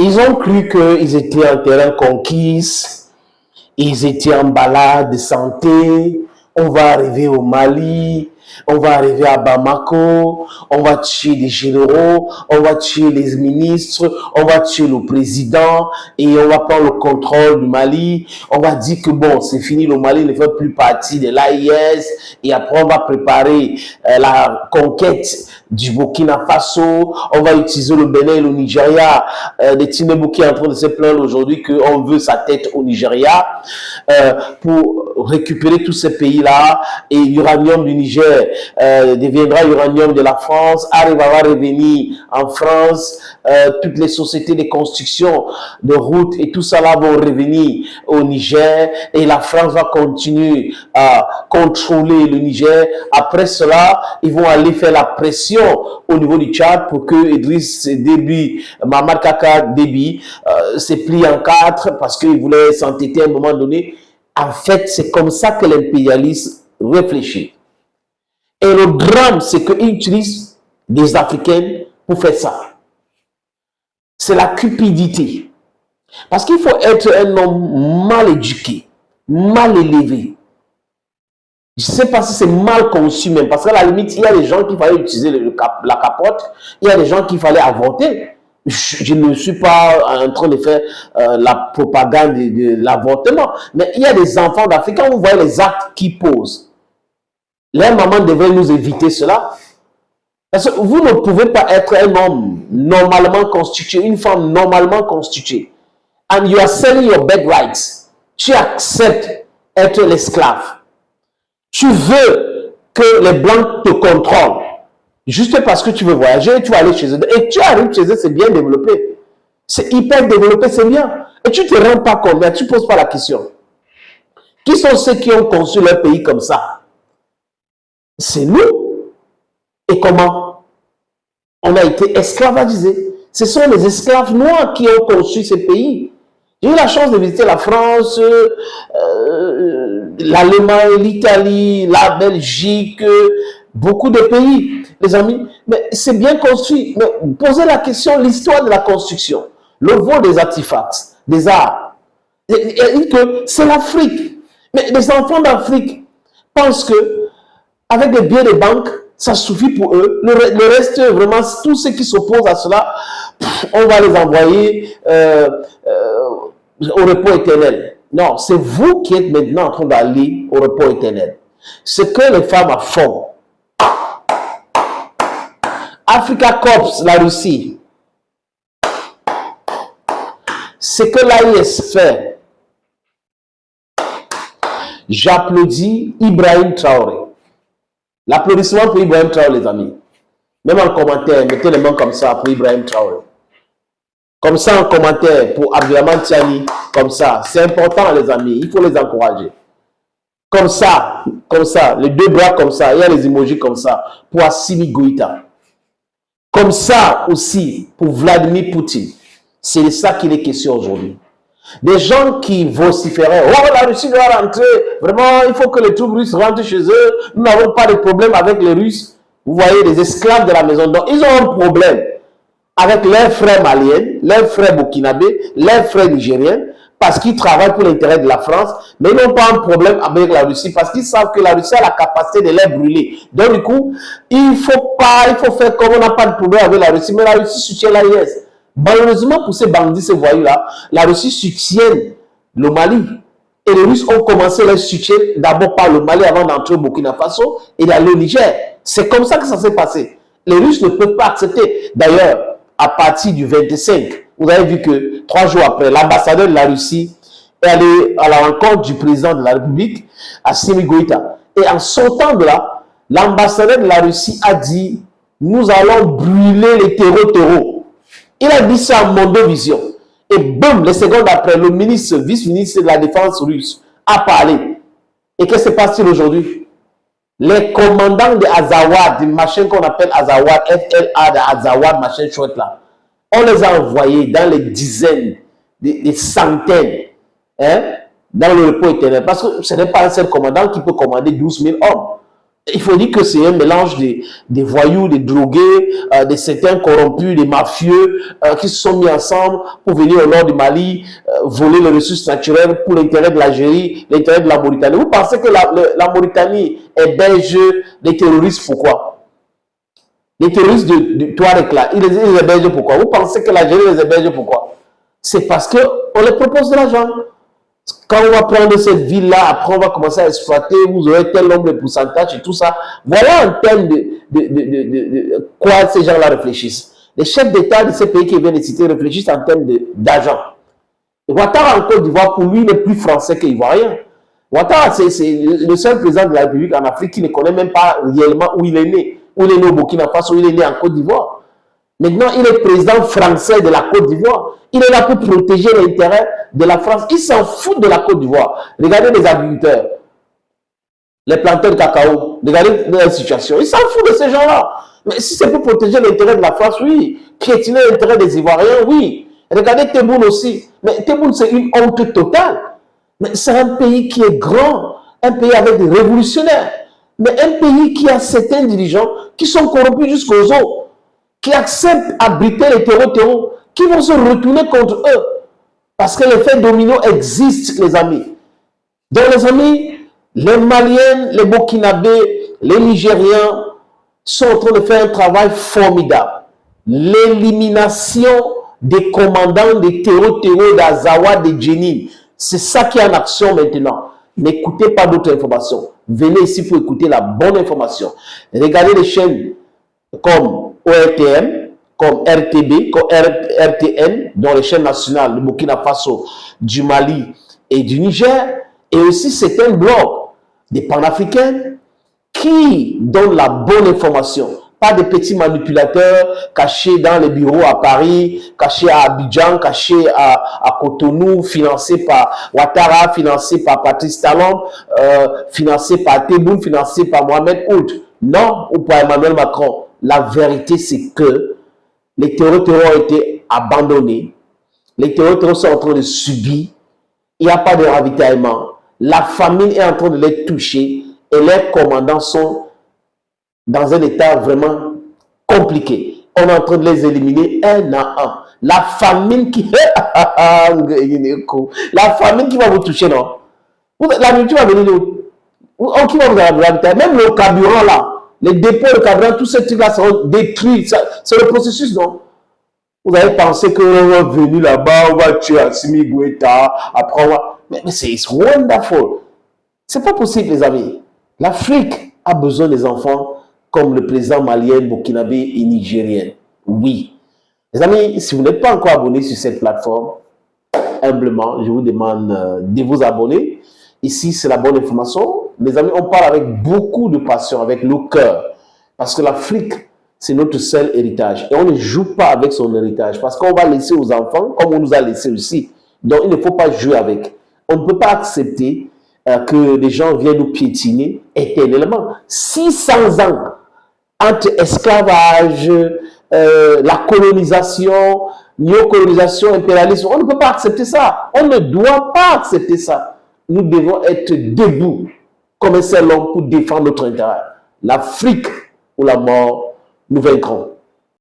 Ils ont cru qu'ils étaient en terrain conquis, ils étaient en balade de santé, on va arriver au Mali, on va arriver à Bamako, on va tuer les généraux, on va tuer les ministres, on va tuer le président et on va prendre le contrôle du Mali. On va dire que bon, c'est fini, le Mali ne fait plus partie de l'AIS et après on va préparer la conquête du Burkina Faso, on va utiliser le Bénin et le Nigeria. De Tinubu qui est en train de se plaindre aujourd'hui qu'on veut sa tête au Nigeria pour récupérer tous ces pays-là et l'uranium du Niger deviendra l'uranium de la France, va revenir en France, toutes les sociétés de construction de routes et tout ça là vont revenir au Niger et la France va continuer à contrôler le Niger. Après cela, ils vont aller faire la pression au niveau du Tchad pour que Idriss Déby, Mamad Kaka Déby se plie en quatre parce qu'il voulait s'entêter à un moment donné. En fait, c'est comme ça que l'impérialisme réfléchit. Et le drame, c'est qu'ils utilisent des Africains pour faire ça. C'est la cupidité. Parce qu'il faut être un homme mal éduqué, mal élevé. Je ne sais pas si c'est mal conçu même, parce qu'à la limite, il y a des gens qui fallait utiliser la capote, il y a des gens qui fallait avorter. Je ne suis pas en train de faire la propagande de l'avortement, mais il y a des enfants d'Afrique, quand vous voyez les actes qu'ils posent, les mamans devraient nous éviter cela. Parce que vous ne pouvez pas être un homme normalement constitué, une femme normalement constituée. And you are selling your bed rights. Tu acceptes être l'esclave. Tu veux que les Blancs te contrôlent. Juste parce que tu veux voyager, tu vas aller chez eux. Et tu arrives chez eux, c'est bien développé. C'est hyper développé, c'est bien. Et tu ne te rends pas compte, mais tu ne poses pas la question. Qui sont ceux qui ont conçu leur pays comme ça? C'est nous. Et comment? On a été esclavagisés. Ce sont les esclaves noirs qui ont conçu ces pays. J'ai eu la chance de visiter la France, l'Allemagne, l'Italie, la Belgique, beaucoup de pays, les amis. Mais c'est bien construit. Mais posez la question, l'histoire de la construction, le vol des artefacts, des arts. C'est l'Afrique. Mais les enfants d'Afrique pensent que avec des billets de banque, ça suffit pour eux. Le reste, vraiment, tous ceux qui s'opposent à cela, on va les envoyer au repos éternel. Non, c'est vous qui êtes maintenant en train d'aller au repos éternel. Ce que les femmes font. Africa Corps, la Russie. Ce que l'AIS fait. J'applaudis Ibrahim Traoré. L'applaudissement pour Ibrahim Traoré, les amis. Même en commentaire, mettez les mains comme ça pour Ibrahim Traoré. Comme ça en commentaire pour Abdelrahmane Tiani. Comme ça. C'est important, les amis. Il faut les encourager. Comme ça, les deux bras comme ça. Il y a les emojis comme ça. Pour Assimi Goïta. Comme ça aussi pour Vladimir Poutine. C'est de ça qu'il est question aujourd'hui. Des gens qui vociféraient, oh la Russie doit rentrer, vraiment il faut que les troupes russes rentrent chez eux, nous n'avons pas de problème avec les Russes. Vous voyez, des esclaves de la maison, donc ils ont un problème avec leurs frères maliens, leurs frères burkinabés, leurs frères nigériens, parce qu'ils travaillent pour l'intérêt de la France, mais ils n'ont pas un problème avec la Russie, parce qu'ils savent que la Russie a la capacité de les brûler. Donc du coup, il faut faire comme on n'a pas de problème avec la Russie, mais la Russie soutient l'AIS. Malheureusement pour ces bandits, ces voyous-là, la Russie soutient le Mali. Et les Russes ont commencé leur soutien d'abord par le Mali avant d'entrer au Burkina Faso et d'aller au Niger. C'est comme ça que ça s'est passé. Les Russes ne peuvent pas accepter. D'ailleurs, à partir du 25, vous avez vu que 3 jours après, l'ambassadeur de la Russie est allé à la rencontre du président de la République, Assimi Goïta. Et en sortant de là, l'ambassadeur de la Russie a dit « Nous allons brûler les terreaux. » Il a dit ça à Mondovision. Et boum, les secondes après, le vice-ministre de la Défense russe a parlé. Et qu'est-ce qui se passe-t-il aujourd'hui? Les commandants de Azawad, des machins qu'on appelle Azawad, FLA de Azawad, machin chouette là, on les a envoyés dans les dizaines, des centaines, hein, dans le repos éternel. Parce que ce n'est pas un seul commandant qui peut commander 12 000 hommes. Il faut dire que c'est un mélange des voyous, des drogués, de certains corrompus, des mafieux qui se sont mis ensemble pour venir au nord du Mali, voler les ressources naturelles pour l'intérêt de l'Algérie, l'intérêt de la Mauritanie. Vous pensez que la Mauritanie est belge des terroristes? Pourquoi? Les terroristes de Touareg là, ils les hébergent pourquoi? Vous pensez que l'Algérie les héberge pourquoi? C'est parce qu'on les propose de l'argent. Quand on va prendre cette ville-là, après on va commencer à exploiter, vous aurez tel nombre de pourcentage et tout ça. Voilà en termes de quoi ces gens-là réfléchissent. Les chefs d'État de ces pays qui viennent de citer réfléchissent en termes d'argent. Ouattara en Côte d'Ivoire, pour lui, n'est plus français qu'ivoirien. Ouattara, c'est le seul président de la République en Afrique qui ne connaît même pas réellement où il est né. Où il est né au Burkina Faso, où il est né en Côte d'Ivoire. Maintenant, il est président français de la Côte d'Ivoire. Il est là pour protéger l'intérêt de la France. Il s'en fout de la Côte d'Ivoire. Regardez les agriculteurs, les planteurs de cacao. Regardez la situation. Il s'en fout de ces gens-là. Mais si c'est pour protéger l'intérêt de la France, oui. Piétiner l'intérêt des Ivoiriens, oui. Regardez Tebboune aussi. Mais Tebboune, c'est une honte totale. Mais c'est un pays qui est grand. Un pays avec des révolutionnaires. Mais un pays qui a certains dirigeants qui sont corrompus jusqu'aux os, qui acceptent abriter les terreaux, qui vont se retourner contre eux. Parce que l'effet domino existe, les amis. Donc, les amis, les Maliens, les Burkinabés, les Nigériens sont en train de faire un travail formidable. L'élimination des commandants des terreaux d'Azawa, de Djenin. C'est ça qui est en action maintenant. N'écoutez pas d'autres informations. Venez ici pour écouter la bonne information. Regardez les chaînes comme ORTM, comme RTB, comme RTN, dont les chaînes nationales du Burkina Faso, du Mali et du Niger, et aussi certains blogs des panafricains qui donnent la bonne information. Pas de petits manipulateurs cachés dans les bureaux à Paris, cachés à Abidjan, cachés à Cotonou, financés par Ouattara, financés par Patrice Talon, financés par Tebboune, financés par Mohamed Ould. Non, ou par Emmanuel Macron. La vérité, c'est que les terreaux ont été abandonnés. Les terreaux sont en train de subir. Il n'y a pas de ravitaillement. La famine est en train de les toucher et les commandants sont dans un état vraiment compliqué. On est en train de les éliminer un à un. La famine qui... la famine qui va vous toucher, non? La nourriture va venir d'où? Qui va vous ravitailler? Même le carburant là, les dépôts de carburant, tous ces trucs-là seront détruits. C'est le processus, non? Vous avez pensé qu'on va venir là-bas, on va tuer Assimi Goïta, après on va... Mais c'est wonderful. C'est pas possible, les amis. L'Afrique a besoin des enfants comme le président malien, burkinabé et nigérien. Oui. Les amis, si vous n'êtes pas encore abonné sur cette plateforme, humblement, je vous demande de vous abonner. Ici, c'est la bonne information. Les amis, on parle avec beaucoup de passion, avec le cœur. Parce que l'Afrique, c'est notre seul héritage. Et on ne joue pas avec son héritage. Parce qu'on va laisser aux enfants, comme on nous a laissé aussi. Donc, il ne faut pas jouer avec. On ne peut pas accepter que les gens viennent nous piétiner éternellement. 600 ans entre esclavage, la colonisation, néocolonisation, impérialisme. On ne peut pas accepter ça. On ne doit pas accepter ça. Nous devons être debout comme un seul homme pour défendre notre intérêt. L'Afrique ou la mort, nous vaincrons.